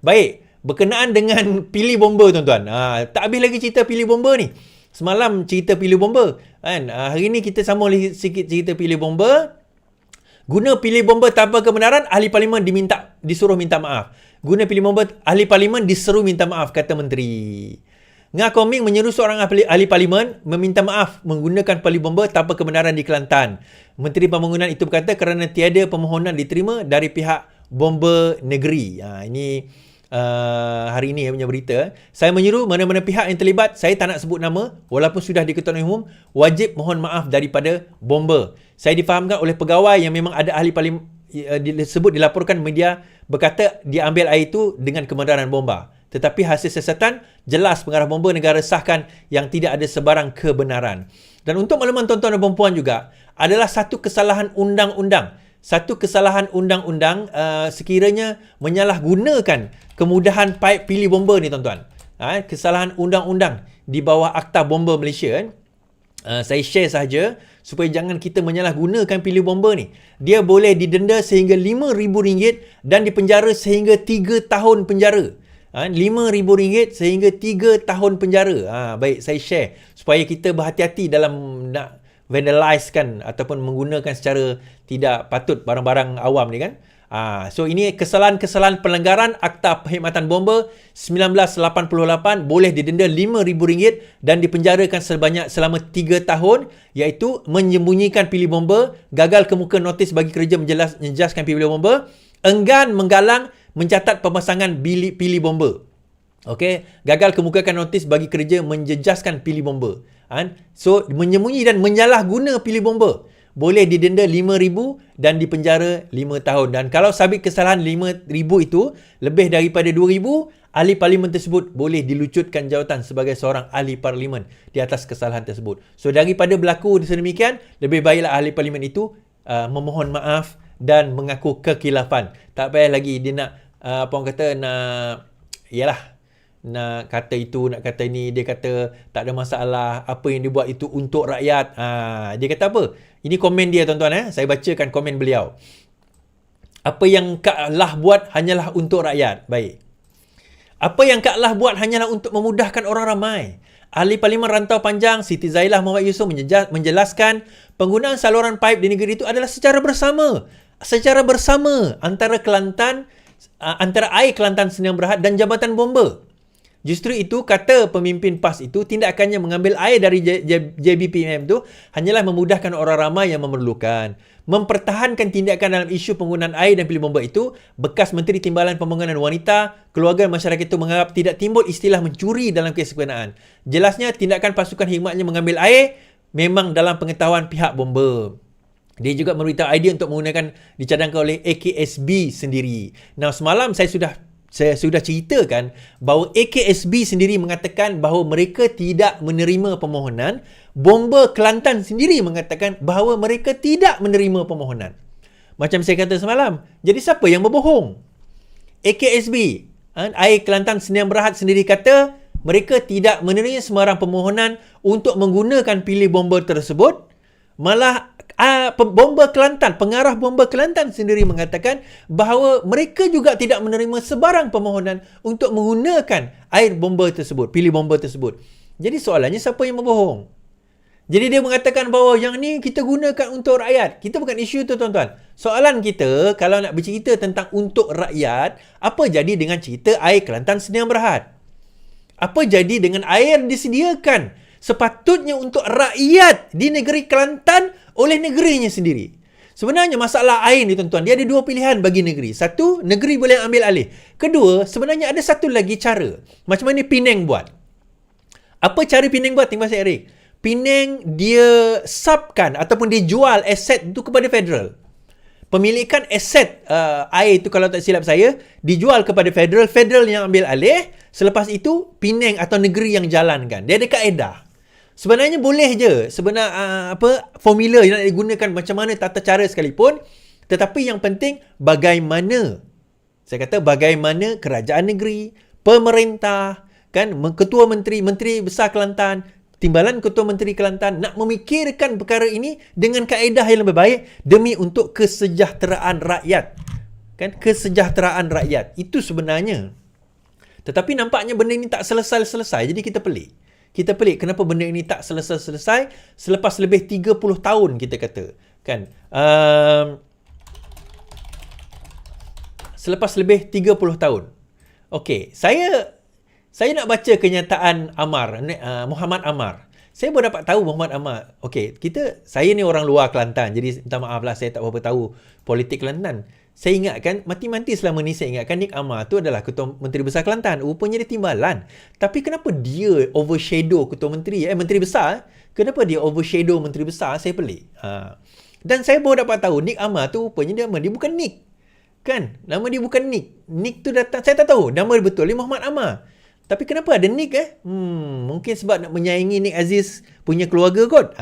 Baik, berkenaan dengan pilih bomba tuan-tuan. Tak habis lagi cerita pilih bomba ni. Semalam cerita pilih bomba. Kan? Hari ni kita sambung lagi sikit cerita pilih bomba. Guna pilih bomba tanpa kebenaran, ahli parlimen disuruh minta maaf. Guna pilih bomba, ahli parlimen disuruh minta maaf, kata menteri. Ngah Koming menyeru seorang ahli parlimen meminta maaf menggunakan pilih bomba tanpa kebenaran di Kelantan. Menteri Pembangunan itu berkata kerana tiada permohonan diterima dari pihak bomba negeri. Ini hari ini punya berita. Saya menyeru mana-mana pihak yang terlibat, saya tak nak sebut nama, walaupun sudah diketuai umum, wajib mohon maaf daripada bomba. Saya difahamkan oleh pegawai yang memang ada ahli parlimen disebut dilaporkan media berkata dia ambil air itu dengan kebenaran bomba. Tetapi hasil siasatan jelas pengarah bomba negara sahkan yang tidak ada sebarang kebenaran. Dan untuk makluman tuan-tuan dan puan-puan juga, adalah satu kesalahan undang-undang. Satu kesalahan undang-undang sekiranya menyalahgunakan kemudahan paip pilih bomba ni tuan-tuan. Kesalahan undang-undang di bawah Akta Bomba Malaysia. Saya share sahaja supaya jangan kita menyalahgunakan pilih bomba ni. Dia boleh didenda sehingga RM5,000 dan dipenjara sehingga 3 tahun penjara. RM5,000 sehingga 3 tahun penjara. Baik, saya share supaya kita berhati-hati dalam nak vandalize kan ataupun menggunakan secara tidak patut barang-barang awam ni kan. So ini kesalahan-kesalahan pelanggaran Akta Perkhidmatan Bomba 1988 boleh didenda RM5,000 dan dipenjarakan selama 3 tahun, iaitu menyembunyikan pilih bomba, gagal kemuka notis bagi kerja menjejaskan pilih bomba, enggan menggalang mencatat pemasangan pilih bomba. Okey, gagal kemukakan notis bagi kerja menjejaskan pilih bomba. So menyembunyi dan menyalahguna pilih bomba boleh didenda RM5,000 dan dipenjara 5 tahun. Dan kalau sabit kesalahan RM5,000 itu lebih daripada RM2,000, ahli parlimen tersebut boleh dilucutkan jawatan sebagai seorang ahli parlimen di atas kesalahan tersebut. So daripada berlaku sedemikian, lebih baiklah ahli parlimen itu memohon maaf dan mengaku kekilafan. Tak payah lagi dia nak nak kata itu, nak kata ini. Dia kata tak ada masalah, apa yang dia buat itu untuk rakyat. Dia kata apa? Ini komen dia tuan-tuan. Saya bacakan komen beliau. Apa yang Kak Lah buat hanyalah untuk rakyat. Baik. Apa yang Kak Lah buat hanyalah untuk memudahkan orang ramai. Ahli Parlimen Rantau Panjang Siti Zailah Muhammad Yusof menjelaskan penggunaan saluran paip di negeri itu adalah secara bersama antara air Kelantan Sdn Bhd dan Jabatan Bomba. Justru itu, kata pemimpin PAS itu, tindakannya mengambil air dari JBPM itu hanyalah memudahkan orang ramai yang memerlukan. Mempertahankan tindakan dalam isu penggunaan air dan pilih bomba itu, bekas Menteri Timbalan Pembangunan Wanita, Keluarga dan Masyarakat itu menganggap tidak timbul istilah mencuri dalam kes berkenaan. Jelasnya, tindakan pasukan khidmatnya mengambil air memang dalam pengetahuan pihak bomba. Dia juga memberitahu idea untuk menggunakan dicadangkan oleh AKSB sendiri. Nah, semalam saya sudah ceritakan bahawa AKSB sendiri mengatakan bahawa mereka tidak menerima permohonan. Bomba Kelantan sendiri mengatakan bahawa mereka tidak menerima permohonan. Macam saya kata semalam. Jadi siapa yang berbohong? AKSB, Air Kelantan Sdn Bhd sendiri kata mereka tidak menerima sembarang permohonan untuk menggunakan pilih bomba tersebut. Malah bomba Kelantan, pengarah bomba Kelantan sendiri mengatakan bahawa mereka juga tidak menerima sebarang permohonan untuk menggunakan air bomba tersebut, pilih bomba tersebut. Jadi soalannya siapa yang berbohong? Jadi dia mengatakan bahawa yang ni kita gunakan untuk rakyat. Kita bukan isu tu tuan-tuan. Soalan kita kalau nak bercerita tentang untuk rakyat, apa jadi dengan cerita air Kelantan Sdn Bhd? Apa jadi dengan air yang disediakan sepatutnya untuk rakyat di negeri Kelantan oleh negerinya sendiri? Sebenarnya masalah air ni tuan-tuan, dia ada dua pilihan bagi negeri. Satu, negeri boleh ambil alih. Kedua, sebenarnya ada satu lagi cara. Macam mana Penang buat? Apa cara Penang buat? Terima kasih Eric. Penang dia subkan ataupun dia jual aset itu kepada federal. Pemilikan aset air itu kalau tak silap saya dijual kepada federal. Federal yang ambil alih. Selepas itu Penang atau negeri yang jalankan. Dia ada kaedah. Sebenarnya boleh je formula yang nak digunakan macam mana tata cara sekalipun, tetapi yang penting bagaimana, saya kata bagaimana kerajaan negeri, pemerintah, kan, ketua menteri besar Kelantan, timbalan ketua menteri Kelantan nak memikirkan perkara ini dengan kaedah yang lebih baik demi untuk kesejahteraan rakyat. Kan, kesejahteraan rakyat itu sebenarnya. Tetapi nampaknya benda ini tak selesai-selesai. Jadi kita pelik. Kita pelik kenapa benda ini tak selesai-selesai selepas lebih 30 tahun kita kata. Kan? Selepas lebih 30 tahun. Okey, saya nak baca kenyataan Muhammad Ammar. Saya baru dapat tahu Muhammad Ammar. Okey, saya ni orang luar Kelantan. Jadi minta maaf lah saya tak berapa tahu politik Kelantan. Saya ingatkan, mati-mati selama ni saya ingatkan Nick Ammar tu adalah Ketua Menteri Besar Kelantan. Rupanya dia timbalan. Tapi kenapa dia overshadow Ketua Menteri? Menteri Besar? Kenapa dia overshadow Menteri Besar? Saya pelik. Dan saya baru dapat tahu Nick Ammar tu rupanya dia bukan Nick. Kan? Nama dia bukan Nick. Nick tu datang, saya tak tahu. Nama dia betul. Dia Muhammad Ammar. Tapi kenapa ada Nick mungkin sebab nak menyaingi Nick Aziz punya keluarga kot.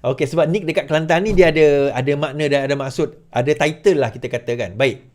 Okey, sebab Nick dekat Kelantan ni dia ada makna dan ada maksud, ada title lah kita katakan. Baik.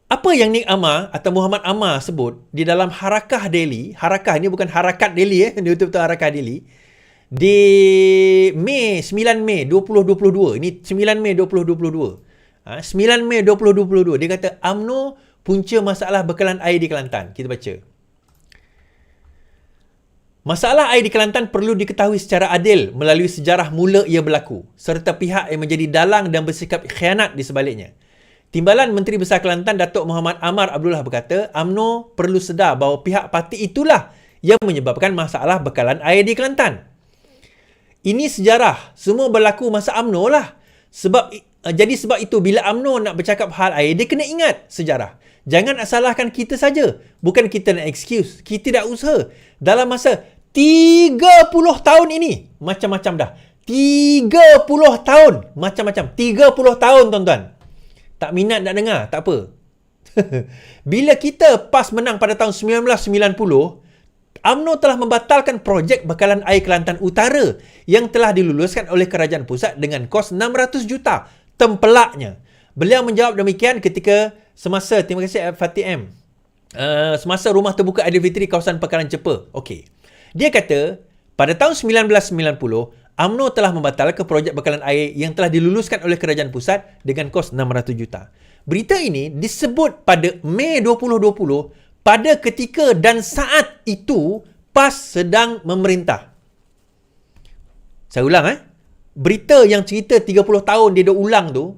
Apa yang Nick Ammar atau Muhammad Ammar sebut di dalam Harakah Daily, Harakah ni bukan Harakat Daily dia betul-betul Harakah Daily. Di 9 Mei 2022. Ini 9 Mei 2022. 9 Mei 2022 dia kata UMNO punca masalah bekalan air di Kelantan. Kita baca. Masalah air di Kelantan perlu diketahui secara adil melalui sejarah mula ia berlaku, serta pihak yang menjadi dalang dan bersikap khianat di sebaliknya. Timbalan Menteri Besar Kelantan Datuk Muhammad Ammar Abdullah berkata, UMNO perlu sedar bahawa pihak parti itulah yang menyebabkan masalah bekalan air di Kelantan. Ini sejarah, semua berlaku masa UMNO lah. Jadi sebab itu bila UMNO nak bercakap hal air, dia kena ingat sejarah. Jangan salahkan kita saja. Bukan kita nak excuse. Kita tidak usaha. Dalam masa 30 tahun ini, macam-macam dah. 30 tahun, macam-macam. 30 tahun, tuan-tuan. Tak minat nak dengar, tak apa. Bila kita PAS menang pada tahun 1990, UMNO telah membatalkan projek bekalan air Kelantan Utara yang telah diluluskan oleh kerajaan pusat dengan kos 600 juta. Tempelaknya. Beliau menjawab demikian ketika semasa, terima kasih Fatih M. Semasa rumah terbuka Aidilfitri kawasan Pekaran Cepa. Okey. Dia kata, pada tahun 1990, UMNO telah membatalkan projek bekalan air yang telah diluluskan oleh kerajaan pusat dengan kos 600 juta. Berita ini disebut pada Mei 2020 pada ketika dan saat itu PAS sedang memerintah. Saya ulang berita yang cerita 30 tahun dia dah ulang tu,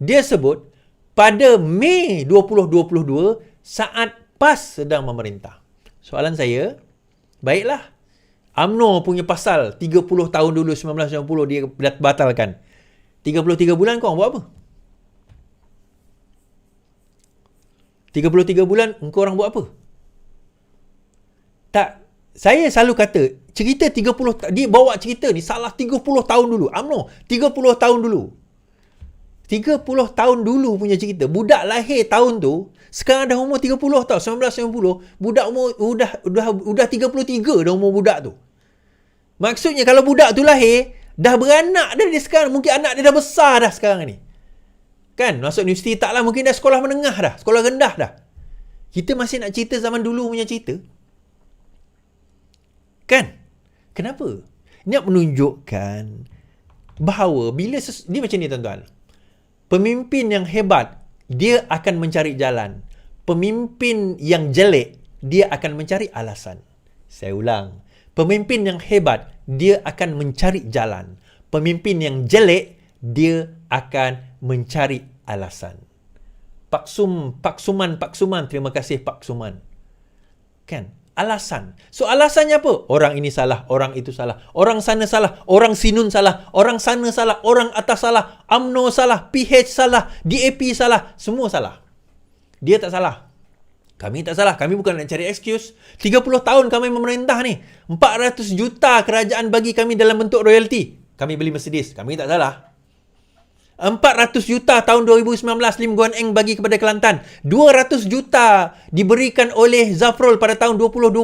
dia sebut pada Mei 2022 saat PAS sedang memerintah. Soalan saya, baiklah, UMNO punya pasal 30 tahun dulu 1990 dia batalkan. 33 bulan kau buat apa? 33 bulan engkau orang buat apa? Tak, saya selalu kata cerita 30 dia bawa cerita ni salah 30 tahun dulu. UMNO 30 tahun dulu. 30 tahun dulu punya cerita. Budak lahir tahun tu sekarang dah umur 30 tahun, 1990, budak umur udah 33 dah umur budak tu. Maksudnya kalau budak tu lahir dah beranak dah dia sekarang, mungkin anak dia dah besar dah sekarang ni. Kan? Masuk universiti taklah, mungkin dah sekolah menengah dah, sekolah rendah dah. Kita masih nak cerita zaman dulu punya cerita. Kan? Kenapa? Nak menunjukkan bahawa bila dia macam ni tuan-tuan. Pemimpin yang hebat, dia akan mencari jalan. Pemimpin yang jelek, dia akan mencari alasan. Saya ulang. Pemimpin yang hebat, dia akan mencari jalan. Pemimpin yang jelek, dia akan mencari alasan. Pak Suman, terima kasih Pak Suman. Kan? Alasan. So alasannya apa? Orang ini salah, orang itu salah, orang sana salah, orang sinun salah, orang sana salah, orang atas salah, UMNO salah, PH salah, DAP salah, semua salah. Dia tak salah. Kami tak salah. Kami bukan nak cari excuse. 30 tahun kami memerintah ni. 400 juta kerajaan bagi kami dalam bentuk royalty. Kami beli Mercedes. Kami tak salah. 400 juta tahun 2019 Lim Guan Eng bagi kepada Kelantan. 200 juta diberikan oleh Zafrul pada tahun 2020.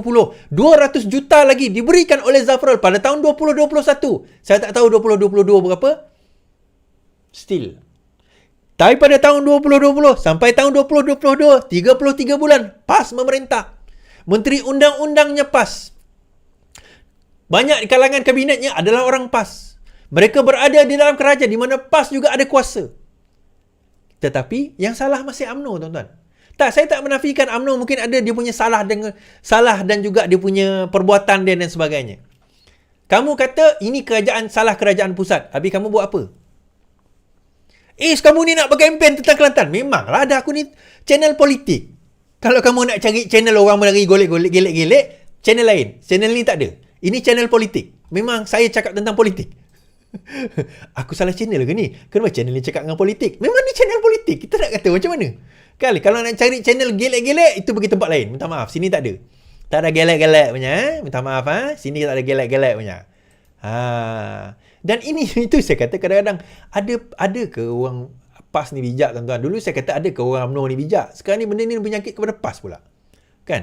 200 juta lagi diberikan oleh Zafrul pada tahun 2021. Saya tak tahu 2022 berapa. Still. Tapi pada tahun 2020 sampai tahun 2022, 33 bulan PAS memerintah. Menteri undang-undangnya PAS. Banyak di kalangan kabinetnya adalah orang PAS. Mereka berada di dalam kerajaan di mana PAS juga ada kuasa. Tetapi yang salah masih UMNO, tuan-tuan. Tak, saya tak menafikan UMNO mungkin ada dia punya salah dan juga dia punya perbuatan dia dan sebagainya. Kamu kata ini salah kerajaan pusat. Habis kamu buat apa? Kamu ni nak berkempen tentang Kelantan. Memanglah ada aku ni channel politik. Kalau kamu nak cari channel orang lagi golek-golek, gelek-gelek, channel lain. Channel ni tak ada. Ini channel politik. Memang saya cakap tentang politik. Aku salah channel ke ni? Kenapa channel ni cakap dengan politik? Memang ni channel politik. Kita nak kata macam mana? Kalau nak cari channel gelek-gelek, itu pergi tempat lain. Minta maaf, sini tak ada. Tak ada gelek-gelek punya. Minta maaf, sini tak ada gelek-gelek punya. Dan itu saya kata kadang-kadang ada ke orang PAS ni bijak tuan-tuan. Dulu saya kata ada ke orang UMNO ni bijak. Sekarang ni benda ni berjangkit kepada PAS pula. Kan?